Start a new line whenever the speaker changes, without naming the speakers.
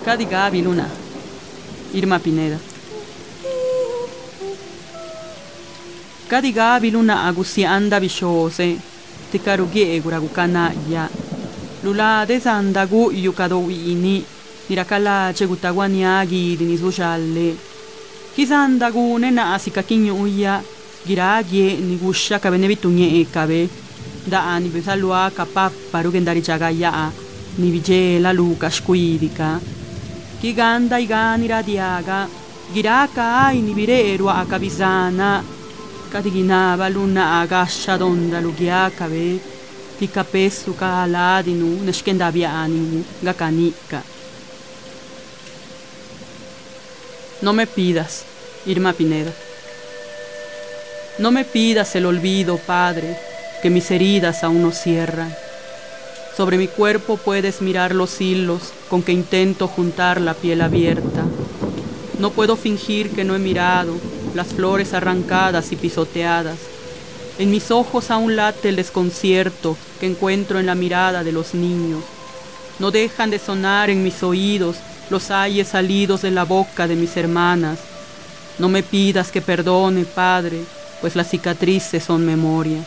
Cadigavi Luna, Irma Pineda. Cadigavi Luna agusianda viciose, ti carugie guragukana ya. Lula desandagu yukadowini, nirakala chegutawaniagi dinisujalle. Kisandagu nena asikakinyuya, giragie nigusha kabenevitunye ekabe. Da ni besalua kapapparu gendari chagaya, ni vigela luka shkuidika. Kiganda igani radiaga, giraka ai ni virerua akabizana. Katiginava luna agasha donda lugiakabe, tikapesu kaladinu, neshkendavia animu, gakanika. No me pidas, Irma Pineda. No me pidas el olvido, Padre, que mis heridas aún no cierran. Sobre mi cuerpo puedes mirar los hilos con que intento juntar la piel abierta. No puedo fingir que no he mirado las flores arrancadas y pisoteadas. En mis ojos aún late el desconcierto que encuentro en la mirada de los niños. No dejan de sonar en mis oídos los ayes salidos de la boca de mis hermanas. No me pidas que perdone, Padre, pues las cicatrices son memoria.